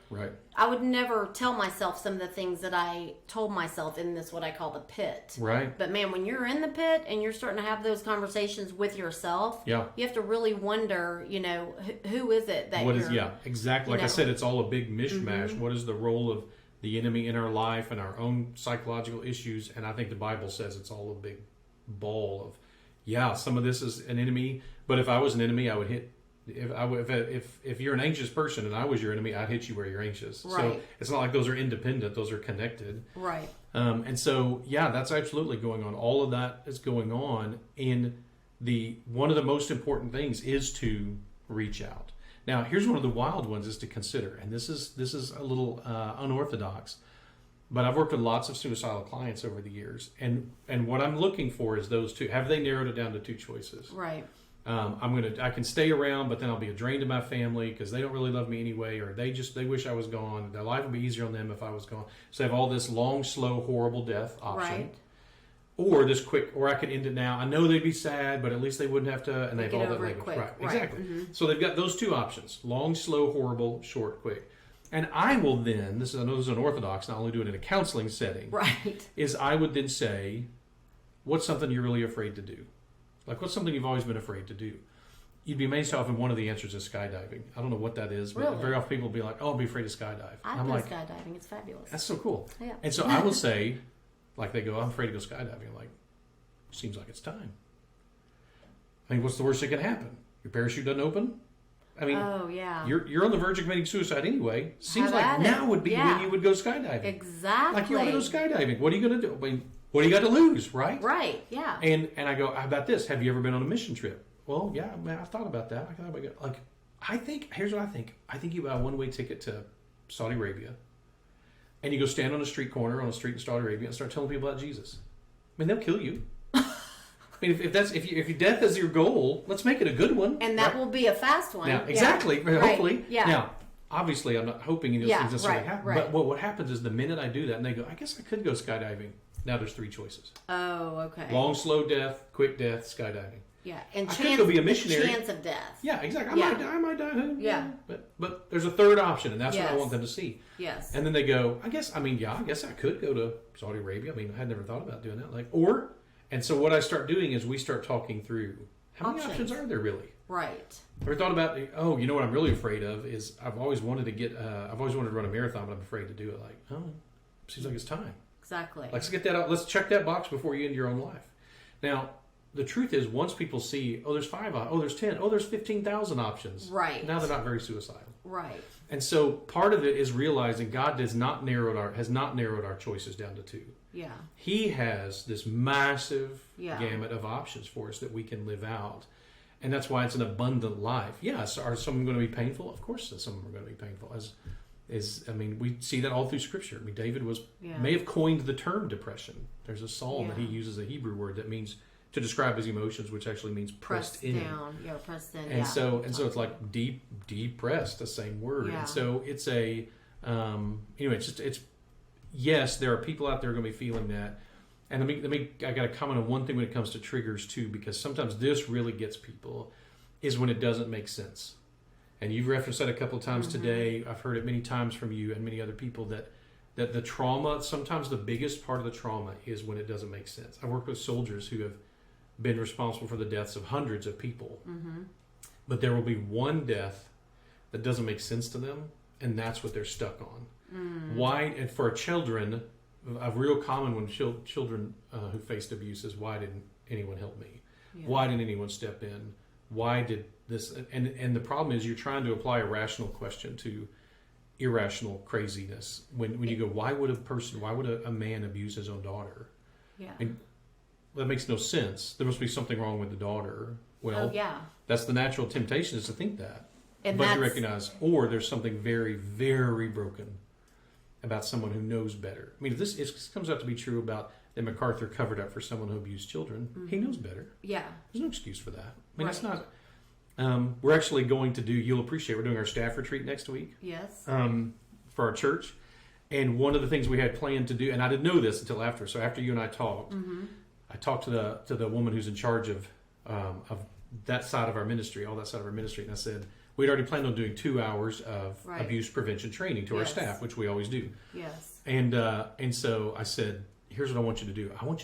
tell myself some of the things that I told myself in this, what I call the pit. Right. But man, when you're in the pit and you're starting to have those conversations with yourself, you have to really wonder, who is it that exactly. Like I said, it's all a big mishmash. Mm-hmm. What is the role of the enemy in our life and our own psychological issues? And I think the Bible says it's all a big ball of, some of this is an enemy. But if I was an enemy, I would hit. If you're an anxious person and I was your enemy, I'd hit you where you're anxious. Right. So it's not like those are independent; those are connected. Right. And so that's absolutely going on. All of that is going on. And one of the most important things is to reach out. Now, here's one of the wild ones is to consider, and this is a little unorthodox, but I've worked with lots of suicidal clients over the years, and what I'm looking for is those two. Have they narrowed it down to two choices? Right. I can stay around, but then I'll be a drain to my family because they don't really love me anyway, or they wish I was gone. Their life would be easier on them if I was gone. So they have all this long, slow, horrible death option. Right. Or this quick, or I could end it now. I know they'd be sad, but at least they wouldn't have to, and they have all that language. Right, exactly. Mm-hmm. So they've got those two options: long, slow, horrible, short, quick. And I will then, I know this is unorthodox, not only do it in a counseling setting, right? Is I would then say, what's something you're really afraid to do? Like, what's something you've always been afraid to do? You'd be amazed how often one of the answers is skydiving. I don't know what that is, but very often people will be like, I'll be afraid to skydive. I'm like, skydiving. It's fabulous. That's so cool. Yeah. And so I will say, like they go, I'm afraid to go skydiving. I'm like, seems like it's time. I mean, what's the worst that can happen? Your parachute doesn't open? I mean, you're on the verge of committing suicide anyway. Seems like now would be when you would go skydiving. Exactly. Like you want to go skydiving. What are you going to do? I mean, what do you got to lose, right? Right, yeah. And I go, how about this? Have you ever been on a mission trip? well, yeah, man, I thought about that. Here's what I think. I think you buy a one-way ticket to Saudi Arabia, and you go stand on a street corner on a street in Saudi Arabia and start telling people about Jesus. I mean, they'll kill you. I mean, if death is your goal, let's make it a good one. And that will be a fast one. Now, exactly. Yeah. Hopefully. Right. Yeah. Now, obviously, I'm not hoping any of those things necessarily happen. Right. But what happens is the minute I do that, and they go, I guess I could go skydiving. Now there's 3 choices. Oh, okay. Long, slow death, quick death, skydiving. Yeah, and I could go be a missionary. Chance of death. Yeah, exactly. I might die. Yeah. But there's a third option, and that's what I want them to see. Yes. And then they go, I guess I could go to Saudi Arabia. I mean, I had never thought about doing that. And so what I start doing is we start talking through how many options are there really? Right. Ever thought about, you know what I'm really afraid of is I've always wanted to run a marathon, but I'm afraid to do it. Seems like it's time. Exactly. Let's get that out. Let's check that box before you end your own life. Now, the truth is, once people see, there's 5, there's 10, there's 15,000 options. Right. Now they're not very suicidal. Right. And so part of it is realizing God has not narrowed our choices down to 2. Yeah. He has this massive gamut of options for us that we can live out. And that's why it's an abundant life. Yes, are some of them going to be painful? Of course some of them are going to be painful. We see that all through Scripture. I mean, David may have coined the term depression. There's a psalm that he uses a Hebrew word that means to describe his emotions, which actually means pressed in. Down. Yeah, pressed in. And so it's like depressed, the same word. Yeah. And so it's a yes, there are people out there going to be feeling that. And I got to comment on one thing when it comes to triggers too, because sometimes this really gets people, is when it doesn't make sense. And you've referenced that a couple of times today. I've heard it many times from you and many other people that the trauma, sometimes the biggest part of the trauma is when it doesn't make sense. I've worked with soldiers who have been responsible for the deaths of hundreds of people. Mm-hmm. But there will be one death that doesn't make sense to them, and that's what they're stuck on. Mm. Why? And for children, a real common one, children who faced abuse is, why didn't anyone help me? Yeah. Why didn't anyone step in? Why did this? And the problem is you're trying to apply a rational question to irrational craziness. When you go, why would a man abuse his own daughter? Yeah. And that makes no sense. There must be something wrong with the daughter. Well, yeah. That's the natural temptation, is to think that. And but you recognize, or there's something very, very broken about someone who knows better. I mean, this comes out to be true about that MacArthur covered up for someone who abused children. Mm-hmm. He knows better. Yeah. There's no excuse for that. I mean, it's not... we're actually going to do, you'll appreciate, we're doing our staff retreat next week. Yes. For our church. And one of the things we had planned to do, and I didn't know this until after, so after you and I talked, I talked to the woman who's in charge of that side of our ministry, all that side of our ministry, and I said, we'd already planned on doing 2 hours of abuse prevention training to our staff, which we always do. Yes. And so I said, here's what I want you to do. I want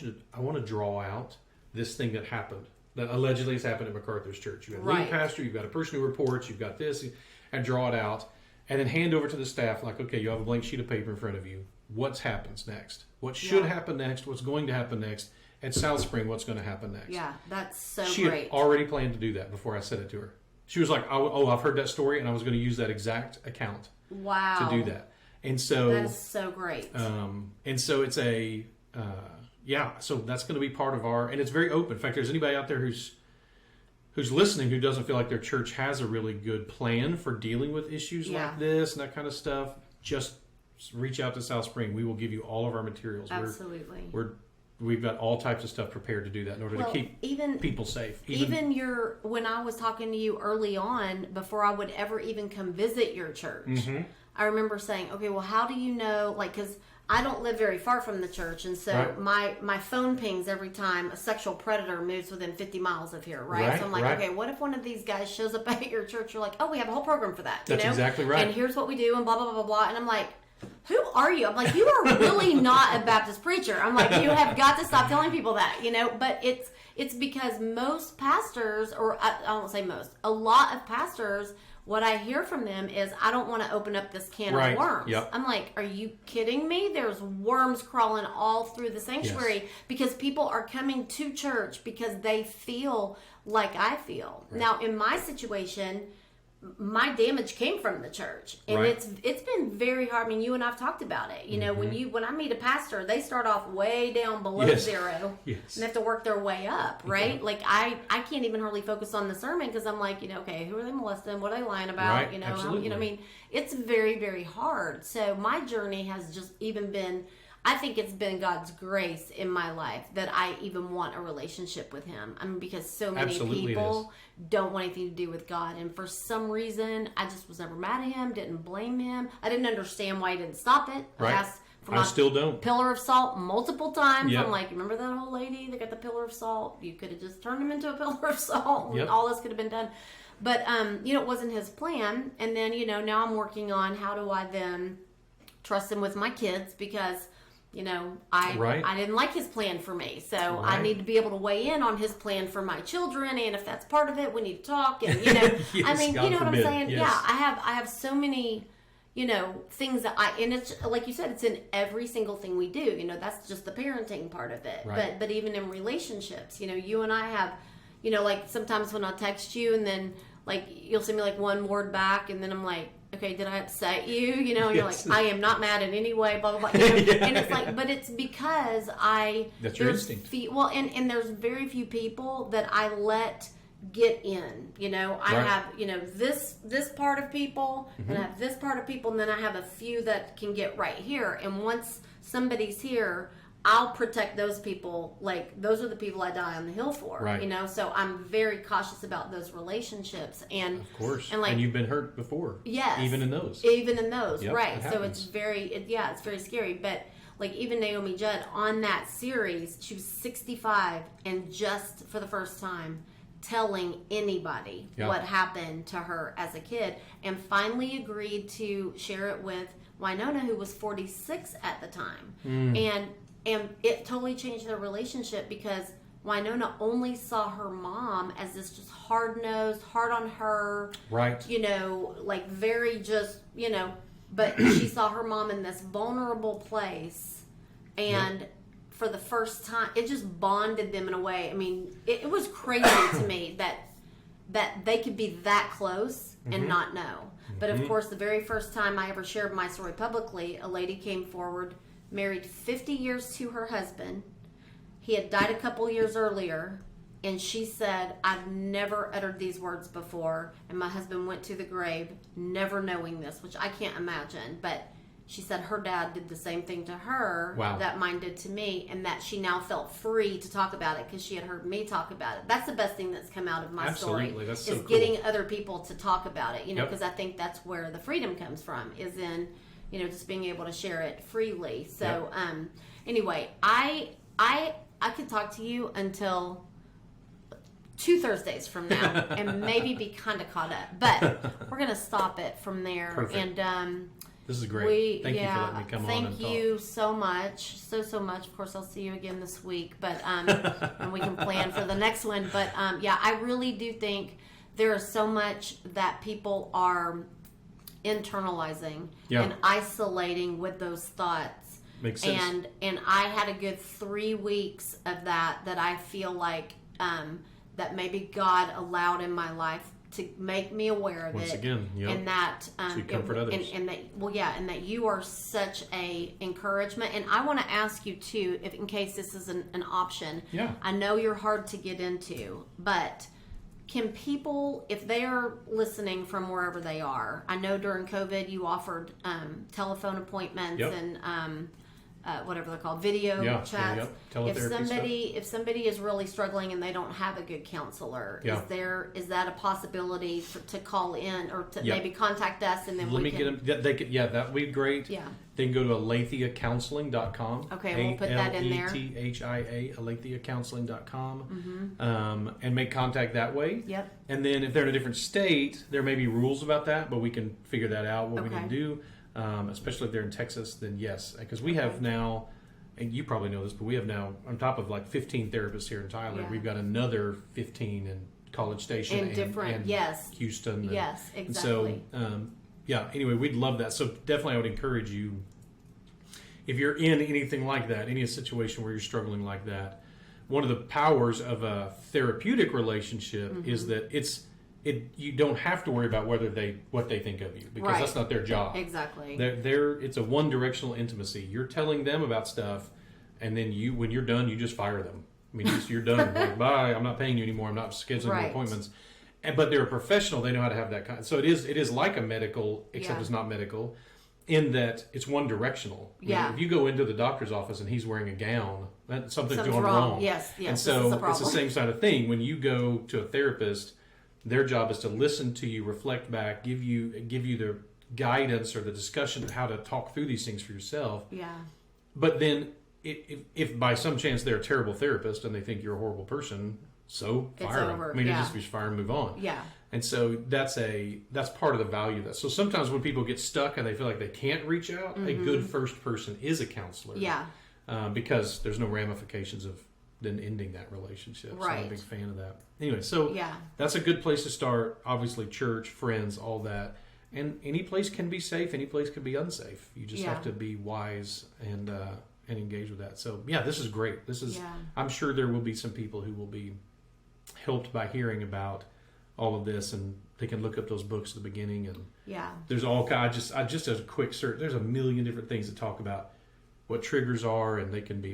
to draw out this thing that happened, that allegedly has happened at MacArthur's church. You have a lead pastor, you've got a person who reports, you've got this, and draw it out, and then hand over to the staff like, okay, you have a blank sheet of paper in front of you. What happens next? What should happen next? What's going to happen next? At South Spring, what's going to happen next? Yeah, that's so she great. She had already planned to do that before I said it to her. She was like, oh, I've heard that story, and I was going to use that exact account to do that. And so... That is so great. And so it's a... so that's going to be part of our... And it's very open. In fact, there's anybody out there who's listening who doesn't feel like their church has a really good plan for dealing with issues like this and that kind of stuff, just reach out to South Spring. We will give you all of our materials. Absolutely. We've got all types of stuff prepared to do that in order to keep people safe. When I was talking to you early on, before I would ever even come visit your church, I remember saying, okay, well, how do you know, because I don't live very far from the church, and so my phone pings every time a sexual predator moves within 50 miles of here, right? So I'm like, okay, what if one of these guys shows up at your church? You're like, oh, we have a whole program for that. That's exactly right. And here's what we do, and blah, blah, blah, blah, blah. And I'm like, who are you? I'm like, you are really not a Baptist preacher. I'm like, you have got to stop telling people that, But it's because most pastors, or I won't say most, a lot of pastors, what I hear from them is, I don't want to open up this can of worms. Yep. I'm like, are you kidding me? There's worms crawling all through the sanctuary because people are coming to church because they feel like I feel. Right. Now, in my situation, my damage came from the church, and Right. it's been very hard. I mean, you and I've talked about it. You know, when I meet a pastor, they start off way down below Yes. zero, Yes. and they have to work their way up, right? Yeah. Like I can't even hardly focus on the sermon because I'm like, okay, who are they molesting? What are they lying about? Right. You know, Absolutely. I mean, it's very, very hard. So my journey has just even been. I think it's been God's grace in my life that I even want a relationship with Him. I mean, because so many Absolutely people don't want anything to do with God. And for some reason, I just was never mad at Him, didn't blame Him. I didn't understand why He didn't stop it. Right. Asked for I my still don't. pillar of salt multiple times. Yep. I'm like, remember that old lady that got the pillar of salt? You could have just turned him into a pillar of salt. Yep. And all this could have been done. But, it wasn't His plan. And then, now I'm working on how do I then trust Him with my kids because... Right. I didn't like His plan for me. So Right. I need to be able to weigh in on His plan for my children. And if that's part of it, we need to talk. And, Yes, I mean, God you know what I'm forbid. saying? Yes. Yeah, I have so many, things that and it's like you said, it's in every single thing we do. That's just the parenting part of it. Right. But even in relationships, you and I have, like sometimes when I'll text you and then like you'll send me like one word back and then I'm like, okay, did I upset you? And you're Yes. like, I am not mad in any way, blah, blah, blah. Yeah. And it's like, but it's because That's your instinct. And there's very few people that I let get in. I Right. have, this part of people, Mm-hmm. and I have this part of people, and then I have a few that can get right here. And once somebody's here, I'll protect those people. Like, those are the people I die on the hill for. Right. So I'm very cautious about those relationships. And Of course. And like, you've been hurt before. yes. Even in those. Yep, right. it So happens. it's it's very scary. But like even Naomi Judd on that series, she was 65 and just for the first time telling anybody Yeah. what happened to her as a kid and finally agreed to share it with Winona, who was 46 at the time. And it totally changed their relationship because Winona only saw her mom as this just hard-nosed, hard on her, Right. like very just, but she saw her mom in this vulnerable place. And for the first time, it just bonded them in a way. I mean, it was crazy to me that they could be that close and not know. But of course, the very first time I ever shared my story publicly, a lady came forward, married 50 years to her husband. He had died a couple years earlier, and she said, I've never uttered these words before, and my husband went to the grave never knowing this, which I can't imagine, but she said her dad did the same thing to her Wow. that mine did to me, and that she now felt free to talk about it because she had heard me talk about it. That's the best thing that's come out of my Absolutely. story, That's is so cool. getting other people to talk about it, Yep. because I think that's where the freedom comes from, is in just being able to share it freely. So, anyway, I could talk to you until 2 Thursdays from now and maybe be kind of caught up, but we're going to stop it from there. Perfect. And, This is great. Thank you for letting me come on thank and you so much. So much. Of course, I'll see you again this week, but, and we can plan for the next one. But, I really do think there is so much that people are internalizing and isolating with those thoughts. Makes sense. And I had a good 3 weeks of that I feel like that maybe God allowed in my life to make me aware of Once it. again, yep. And that So you comfort others. and that and that you are such a encouragement. And I want to ask you too, if in case this is an option. Yeah. I know you're hard to get into, but can people, if they're listening from wherever they are, I know during COVID you offered telephone appointments Yep. and whatever they're called, video chats. Teletherapy If somebody is really struggling and they don't have a good counselor, is that a possibility to call in or to maybe contact us and then Let we me can get them. That would be great. Yeah. They can go to alethiacounseling.com. Okay, we'll put that in there. ALETHIA, alethiacounseling.com, and make contact that way. Yep. And then if they're in a different state, there may be rules about that, but we can figure that out, what we Okay. need to do. Especially if they're in Texas, then yes. Because we have now, and you probably know this, but we have now, on top of like 15 therapists here in Tyler, we've got another 15 in College Station and different, Houston. Yes, exactly. And so, anyway, we'd love that. So definitely I would encourage you, if you're in anything like that, any situation where you're struggling like that, one of the powers of a therapeutic relationship is that you don't have to worry about what they think of you, because that's not their job. Exactly. It's a one-directional intimacy. You're telling them about stuff, and then when you're done, you just fire them. I mean, you're done. Like, bye. I'm not paying you anymore. I'm not scheduling more appointments. But they're a professional. They know how to have that kind. So it is like a medical, except it's not medical, in that it's one directional. I mean, if you go into the doctor's office and he's wearing a gown, something's going wrong. Yes. And so it's the same sort of thing. When you go to a therapist, their job is to listen to you, reflect back, give you the guidance or the discussion of how to talk through these things for yourself. Yeah. But then, if by some chance they're a terrible therapist and they think you're a horrible person, so fire them. I mean, you just fire and move on. Yeah. And so that's part of the value of that. So sometimes when people get stuck and they feel like they can't reach out, a good first person is a counselor. Yeah. Because there's no ramifications of then ending that relationship. Right. So I'm a big fan of that. Anyway, so that's a good place to start. Obviously, church, friends, all that. And any place can be safe. Any place can be unsafe. You just have to be wise and engage with that. So this is great. I'm sure there will be some people who will be helped by hearing about all of this, and they can look up those books at the beginning. And there's all kinds. I just as a quick search, there's a million different things that talk about what triggers are, and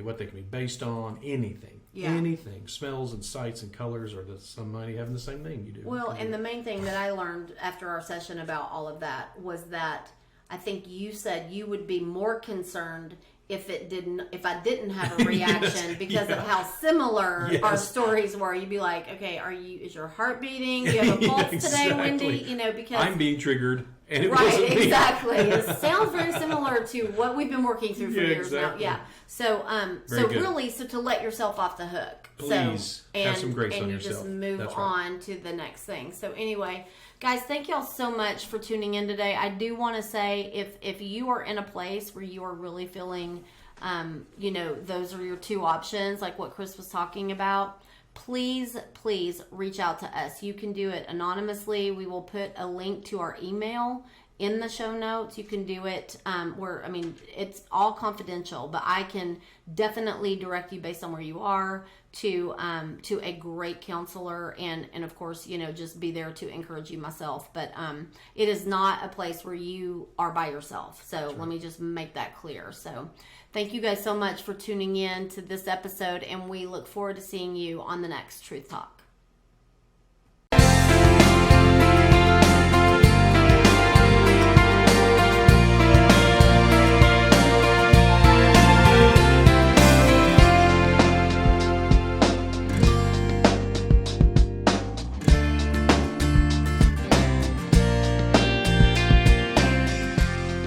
what they can be based on. Anything, smells and sights and colors, or somebody having the same thing you do. Well, and the main thing that I learned after our session about all of that was that I think you said you would be more concerned if I didn't have a reaction because of how similar our stories were. You'd be like, okay, is your heart beating? Do you have a pulse today, Wendy? Because I'm being triggered. And it wasn't me. Exactly. It sounds very similar to what we've been working through for years now. Yeah. So, to let yourself off the hook. Please have some grace on yourself. And you just move on to the next thing. So anyway, guys, thank y'all so much for tuning in today. I do want to say if you are in a place where you are really feeling, those are your two options, like what Chris was talking about, please reach out to us. You can do it anonymously. We will put a link to our email in the show notes. You can do it it's all confidential, but I can definitely direct you based on where you are to a great counselor, and of course, just be there to encourage you myself. But it is not a place where you are by yourself. So let me just make that clear. So thank you guys so much for tuning in to this episode, and we look forward to seeing you on the next Truth Talk.